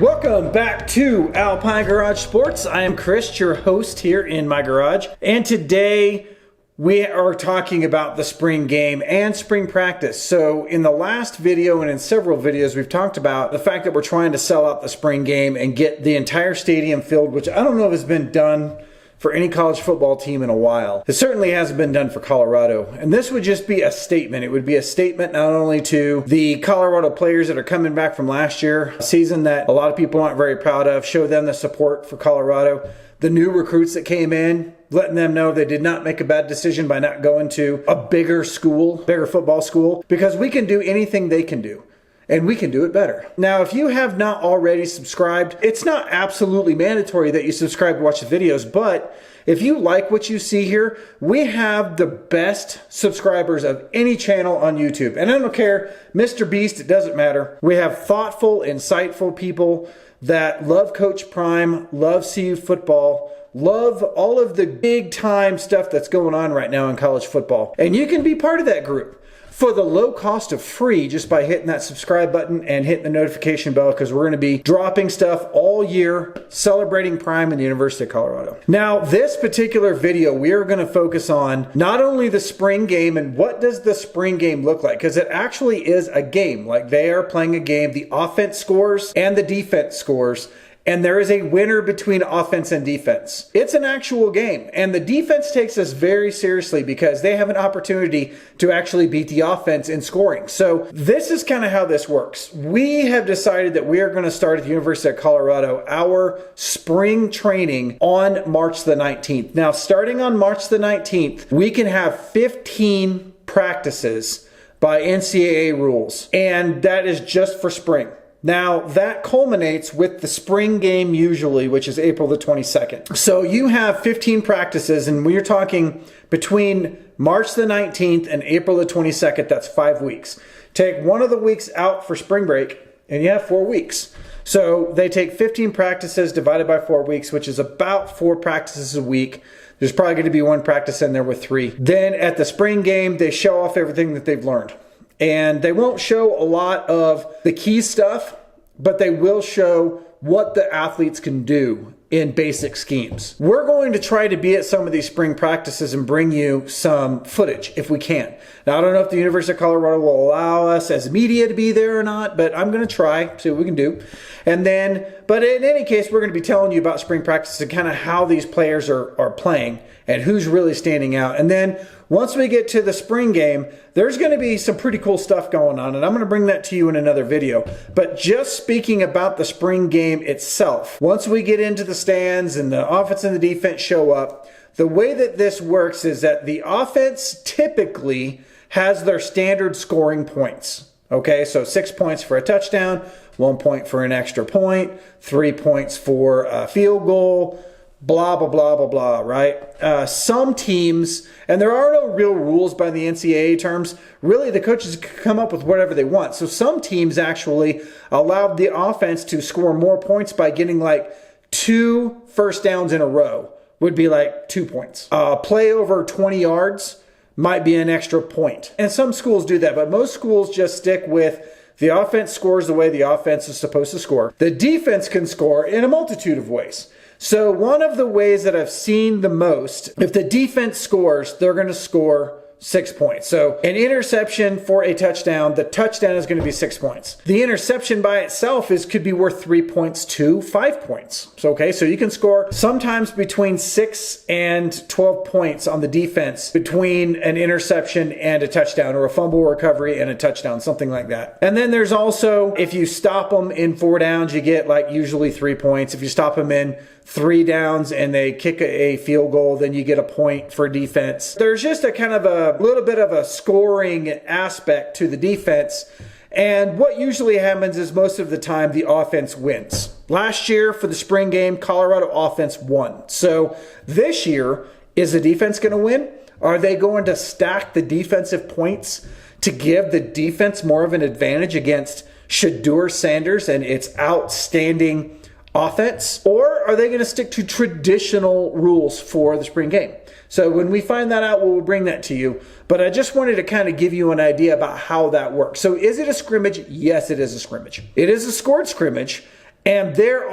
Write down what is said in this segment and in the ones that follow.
Welcome back to Alpine Garage Sports. I am Chris, your host here in my garage. And today we are talking about the spring game and spring practice. So in the last video and in several videos, we've talked about the fact that we're trying to sell out the spring game and get the entire stadium filled, which I don't know if has been done for any college football team in a while. It certainly hasn't been done for Colorado. And this would just be a statement. It would be a statement not only to the Colorado players that are coming back from last year, a season that a lot of people aren't very proud of, show them the support for Colorado. The new recruits that came in, letting them know they did not make a bad decision by not going to a bigger school, bigger football school, because we can do anything they can do. And we can do it better. Now, if you have not already subscribed, it's not absolutely mandatory that you subscribe to watch the videos, but if you like what you see here, we have the best subscribers of any channel on YouTube. And I don't care, Mr. Beast, it doesn't matter. We have thoughtful, insightful people that love Coach Prime, love CU football, love all of the big time stuff that's going on right now in college football. And you can be part of that group for the low cost of free just by hitting that subscribe button and hitting the notification bell, because we're going to be dropping stuff all year celebrating Prime in the University of Colorado. Now, this particular video, we are going to focus on not only the spring game and what does the spring game look like, because it actually is a game. Like, they are playing a game. The offense scores and the defense scores. And there is a winner between offense and defense. It's an actual game. And the defense takes this very seriously because they have an opportunity to actually beat the offense in scoring. So this is kind of how this works. We have decided that we are going to start at the University of Colorado our spring training on March the 19th. Now, starting on March the 19th, we can have 15 practices by NCAA rules. And that is just for spring. Now, that culminates with the spring game usually, which is April the 22nd. So you have 15 practices, and we're talking between March the 19th and April the 22nd, that's 5 weeks. Take one of the weeks out for spring break, and you have 4 weeks. So they take 15 practices divided by 4 weeks, which is about 4 practices a week. There's probably going to be one practice in there with 3. Then at the spring game, they show off everything that they've learned. And they won't show a lot of the key stuff, but they will show what the athletes can do in basic schemes. We're going to try to be at some of these spring practices and bring you some footage if we can. Now, I don't know if the University of Colorado will allow us as media to be there or not, but I'm going to try, see what we can do. And then, but in any case, we're going to be telling you about spring practice and kind of how these players are playing and who's really standing out. And then once we get to the spring game, there's going to be some pretty cool stuff going on, and I'm going to bring that to you in another video. But just speaking about the spring game itself, once we get into the stands and the offense and the defense show up, the way that this works is that the offense typically has their standard scoring points. Okay, so 6 points for a touchdown, 1 point for an extra point, 3 points for a field goal, blah, blah, blah, blah, blah, right? Some teams, and there are no real rules by the NCAA terms, really the coaches come up with whatever they want. So some teams actually allowed the offense to score more points by getting like 2 first downs in a row, would be like 2 points. Play over 20 yards might be an extra point. And some schools do that, but most schools just stick with the offense scores the way the offense is supposed to score. The defense can score in a multitude of ways. So one of the ways that I've seen the most, if the defense scores, they're going to score 6 points. So an interception for a touchdown, the touchdown is going to be 6 points. The interception by itself could be worth 3 points to 5 points. So, okay, so you can score sometimes between 6 and 12 points on the defense between an interception and a touchdown, or a fumble recovery and a touchdown, something like that. And then there's also, if you stop them in 4 downs, you get like usually 3 points. If you stop them in 3 downs and they kick a field goal, then you get a point for defense. There's just a kind of a little bit of a scoring aspect to the defense. And what usually happens is most of the time the offense wins. Last year for the spring game, Colorado offense won. So this year, is the defense going to win? Are they going to stack the defensive points to give the defense more of an advantage against Shedeur Sanders and its outstanding offense? Or are they going to stick to traditional rules for the spring game? So when we find that out, we'll bring that to you. But I just wanted to kind of give you an idea about how that works. So is it a scrimmage? Yes, it is a scrimmage. It is a scored scrimmage. And there's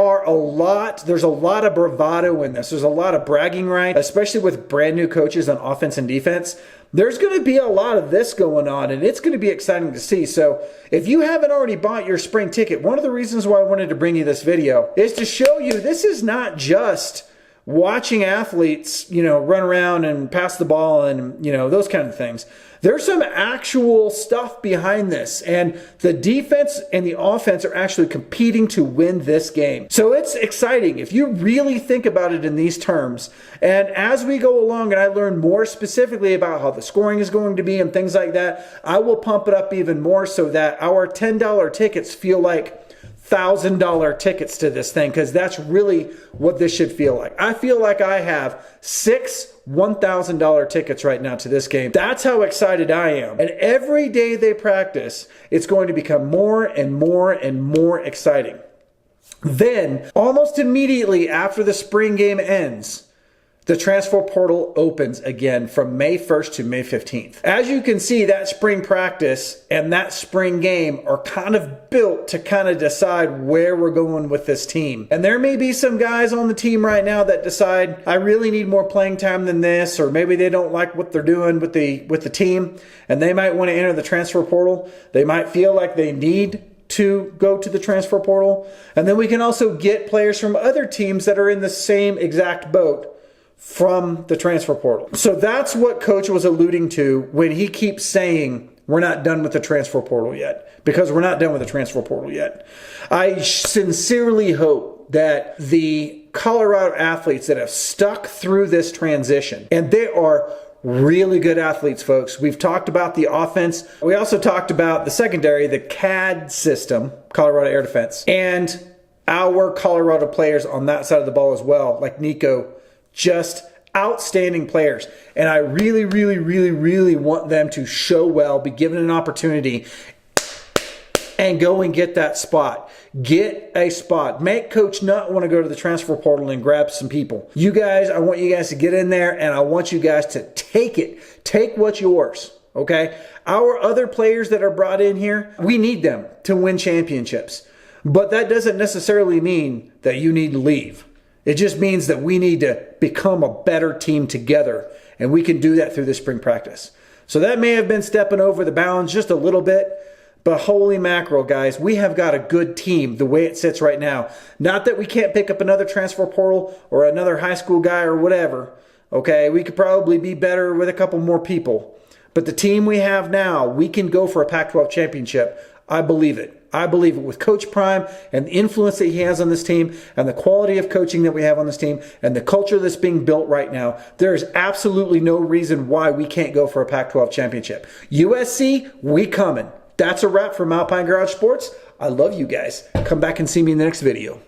a lot of bravado in this. There's a lot of bragging rights, especially with brand new coaches on offense and defense. There's going to be a lot of this going on, and it's going to be exciting to see. So if you haven't already bought your spring ticket, one of the reasons why I wanted to bring you this video is to show you this is not just watching athletes, run around and pass the ball and, those kind of things. There's some actual stuff behind this, and the defense and the offense are actually competing to win this game. So it's exciting if you really think about it in these terms. And as we go along and I learn more specifically about how the scoring is going to be and things like that, I will pump it up even more so that our $10 tickets feel like $1,000 tickets to this thing, because that's really what this should feel like. I feel like I have 6 $1,000 tickets right now to this game. That's how excited I am. And every day they practice, it's going to become more and more and more exciting. Then, almost immediately after the spring game ends, the transfer portal opens again from May 1st to May 15th. As you can see, that spring practice and that spring game are kind of built to kind of decide where we're going with this team. And there may be some guys on the team right now that decide, I really need more playing time than this, or maybe they don't like what they're doing with the team, and they might want to enter the transfer portal. They might feel like they need to go to the transfer portal. And then we can also get players from other teams that are in the same exact boat from the transfer portal. So that's what Coach was alluding to when he keeps saying we're not done with the transfer portal yet, because we're not done with the transfer portal yet. I sincerely hope that the Colorado athletes that have stuck through this transition, and they are really good athletes, folks. We've talked about the offense. We also talked about the secondary, the CAD system, Colorado Air Defense, and our Colorado players on that side of the ball as well, like Nico. Just outstanding players. And I really, really, really, really want them to show well, be given an opportunity, and go and get that spot. Get a spot. Make Coach not want to go to the transfer portal and grab some people. You guys, I want you guys to get in there, and I want you guys to take it. Take what's yours, okay? Our other players that are brought in here, we need them to win championships. But that doesn't necessarily mean that you need to leave. It just means that we need to become a better team together, and we can do that through this spring practice. So that may have been stepping over the bounds just a little bit, but holy mackerel, guys, we have got a good team the way it sits right now. Not that we can't pick up another transfer portal or another high school guy or whatever, okay? We could probably be better with a couple more people. But the team we have now, we can go for a Pac-12 championship. I believe it. I believe it with Coach Prime and the influence that he has on this team and the quality of coaching that we have on this team and the culture that's being built right now. There is absolutely no reason why we can't go for a Pac-12 championship. USC, we coming. That's a wrap from Alpine Garage Sports. I love you guys. Come back and see me in the next video.